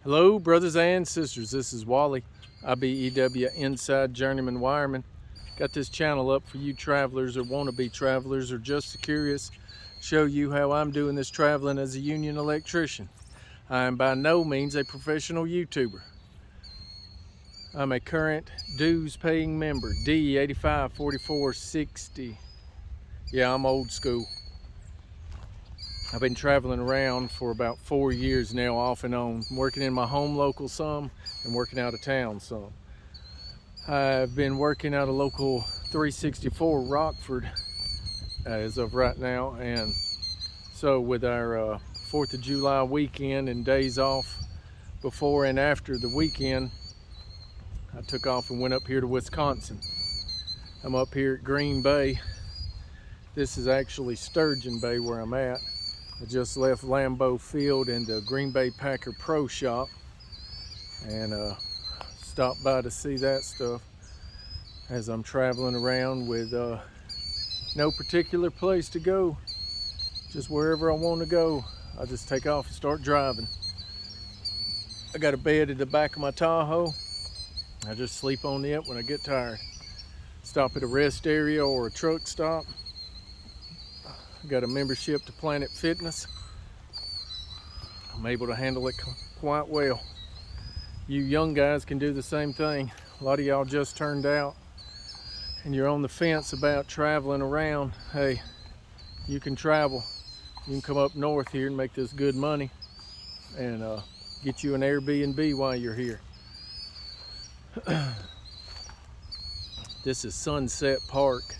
Hello, brothers and sisters. This is Wally, IBEW Inside Journeyman Wireman. Got this channel up for you travelers or wannabe travelers or just curious. Show you how I'm doing this traveling as a union electrician. I am by no means a professional YouTuber. I'm a current dues paying member, D854460. Yeah, I'm old school. I've been traveling around for about 4 years now, off and on, working in my home local some and working out of town some. I've been working out of local 364 Rockford as of right now, and so with our 4th of July weekend and days off before and after the weekend, I took off and went up here to Wisconsin. I'm up here at Green Bay. This is actually Sturgeon Bay where I'm at. I just left Lambeau Field in the Green Bay Packer Pro Shop and stopped by to see that stuff as I'm traveling around with no particular place to go, just wherever I want to go. I just take off and start driving. I got a bed at the back of my Tahoe. I just sleep on it when I get tired. Stop at a rest area or a truck stop. Got a membership to Planet Fitness. I'm able to handle it quite well. You young guys can do the same thing. A lot of y'all just turned out and you're on the fence about traveling around. Hey, you can travel. You can come up north here and make this good money and get you an Airbnb while you're here. This is Sunset Park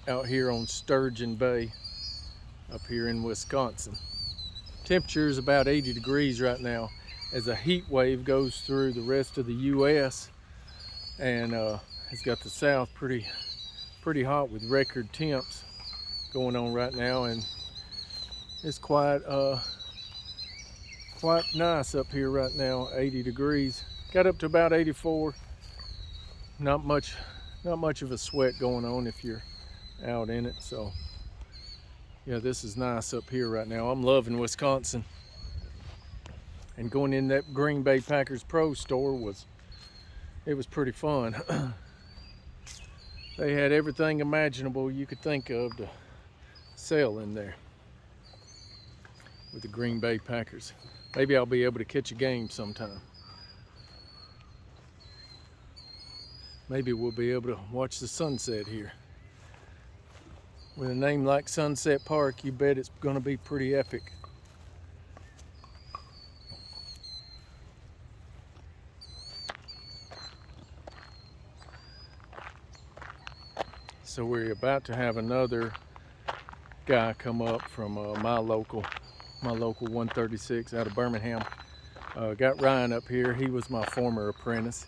out here on Sturgeon Bay up here in Wisconsin. Temperature is about 80 degrees right now as a heat wave goes through the rest of the US and it's got the south pretty hot with record temps going on right now, and it's quite nice up here right now. 80 degrees, got up to about 84. Not much of a sweat going on if you're out in it. So yeah, this is nice up here right now. I'm loving Wisconsin. And going in that Green Bay Packers Pro store was pretty fun. They had everything imaginable you could think of to sell in there with the Green Bay Packers. Maybe I'll be able to catch a game sometime. Maybe we'll be able to watch the sunset here. With a name like Sunset Park, you bet it's going to be pretty epic. So we're about to have another guy come up from my local 136 out of Birmingham. Got Ryan up here. He was my former apprentice.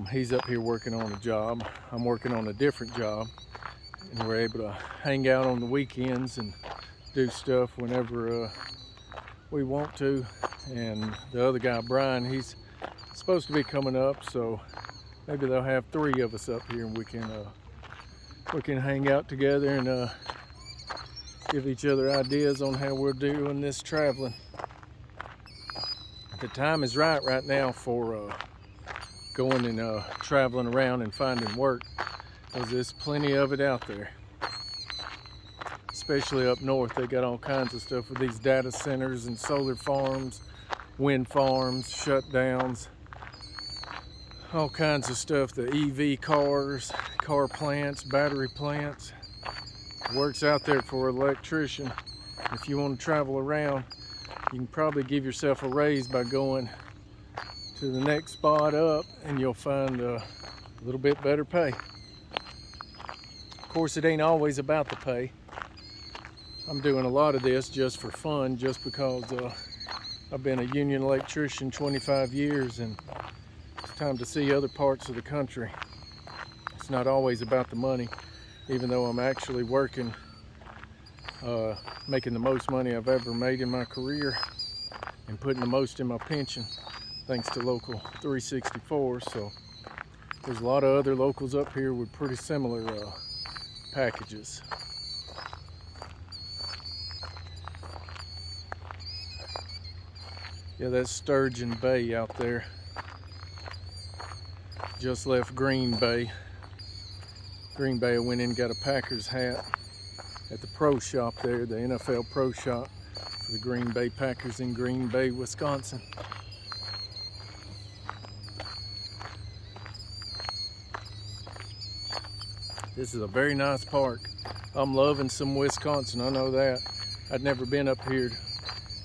He's up here working on a job. I'm working on a different job. And we're able to hang out on the weekends and do stuff whenever we want to. And the other guy, Brian, he's supposed to be coming up, so maybe they'll have 3 of us up here and we can hang out together and give each other ideas on how we're doing this traveling. The time is right now for going and traveling around and finding work, because there's plenty of it out there. Especially up north, they got all kinds of stuff with these data centers and solar farms, wind farms, shutdowns, all kinds of stuff. The EV cars, car plants, battery plants. Works out there for an electrician. If you want to travel around, you can probably give yourself a raise by going to the next spot up and you'll find a little bit better pay. Of course, it ain't always about the pay. I'm doing a lot of this just for fun, just because I've been a union electrician 25 years and it's time to see other parts of the country. It's not always about the money, even though I'm actually working, making the most money I've ever made in my career and putting the most in my pension, thanks to local 364. So there's a lot of other locals up here with pretty similar packages. Yeah, that's Sturgeon Bay out there. Just left Green Bay. Green Bay, I went in and got a Packers hat at the pro shop there, the NFL pro shop for the Green Bay Packers in Green Bay, Wisconsin. This is a very nice park. I'm loving some Wisconsin, I know that. I'd never been up here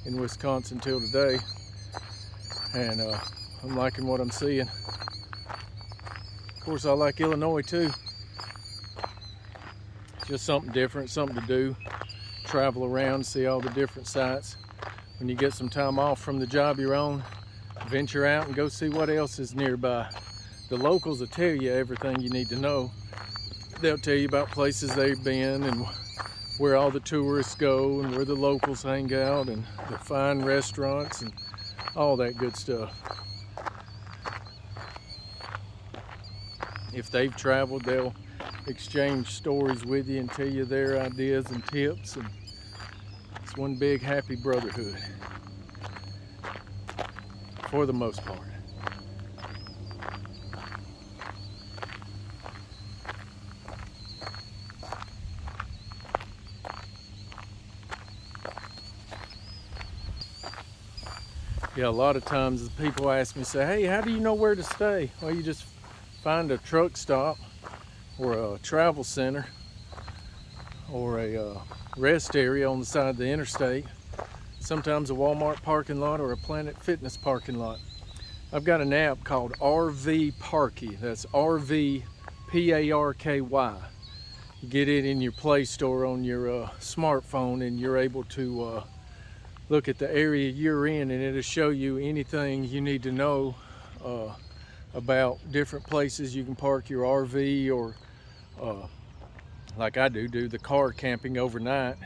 in Wisconsin till today, and I'm liking what I'm seeing. Of course, I like Illinois too. Just something different, something to do. Travel around, see all the different sites. When you get some time off from the job you're on, venture out and go see what else is nearby. The locals will tell you everything you need to know. They'll tell you about places they've been and where all the tourists go and where the locals hang out and the fine restaurants and all that good stuff. If they've traveled, they'll exchange stories with you and tell you their ideas and tips, and it's one big happy brotherhood for the most part. Yeah, a lot of times the people ask me, say, hey, how do you know where to stay? Well, you just find a truck stop or a travel center or a rest area on the side of the interstate. Sometimes a Walmart parking lot or a Planet Fitness parking lot. I've got an app called RV Parky. That's RV Parky. You get it in your Play Store on your smartphone, and you're able to look at the area you're in, and it'll show you anything you need to know about different places you can park your RV, or like I do the car camping overnight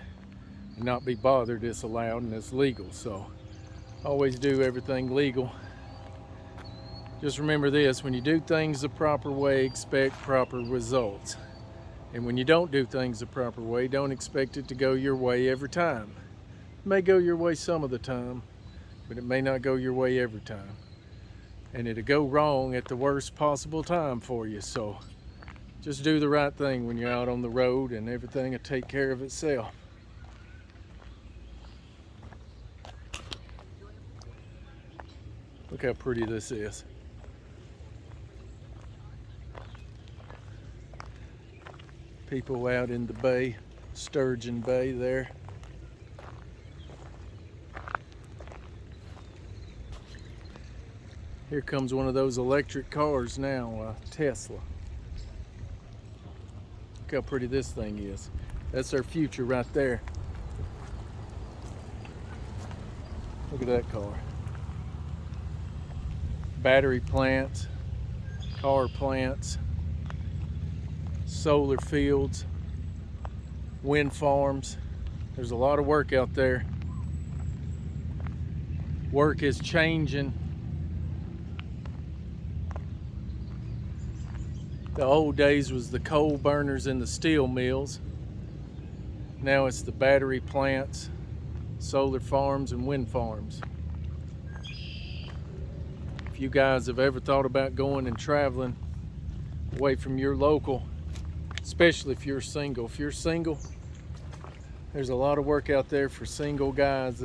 and not be bothered. It's allowed and it's legal, so always do everything legal. Just remember this: when you do things the proper way, expect proper results. And when you don't do things the proper way, don't expect it to go your way every time. It may go your way some of the time, but it may not go your way every time. And it'll go wrong at the worst possible time for you. So just do the right thing when you're out on the road, and everything will take care of itself. Look how pretty this is. People out in the bay, Sturgeon Bay there. Here comes one of those electric cars now, Tesla. Look how pretty this thing is. That's our future right there. Look at that car. Battery plants, car plants, solar fields, wind farms. There's a lot of work out there. Work is changing. The old days was the coal burners and the steel mills. Now it's the battery plants, solar farms, and wind farms. If you guys have ever thought about going and traveling away from your local, especially if you're single. If you're single, there's a lot of work out there for single guys.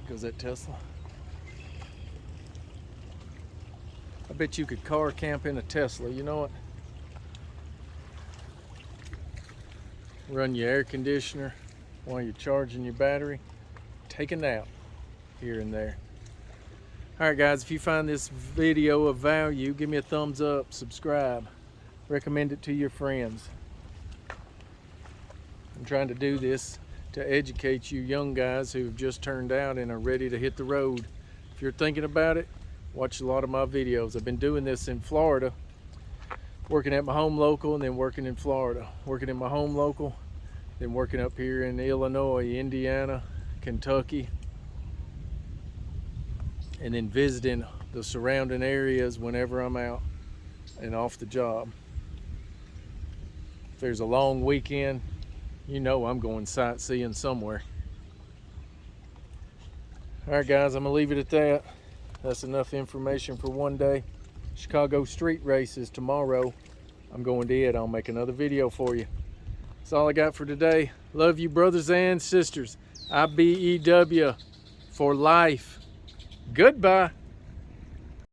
Goes that Tesla? I bet you could car camp in a Tesla, you know what? Run your air conditioner while you're charging your battery. Take a nap here and there. Alright guys, if you find this video of value, give me a thumbs up, subscribe, recommend it to your friends. I'm trying to do this to educate you young guys who have just turned out and are ready to hit the road. If you're thinking about it, watch a lot of my videos. I've been doing this in Florida, working at my home local and then working in Florida. Working in my home local, then working up here in Illinois, Indiana, Kentucky, and then visiting the surrounding areas whenever I'm out and off the job. If there's a long weekend, you know I'm going sightseeing somewhere. All right, guys, I'm gonna leave it at that. That's enough information for one day. Chicago street races tomorrow. I'm going to it. I'll make another video for you. That's all I got for today. Love you, brothers and sisters. IBEW for life. Goodbye.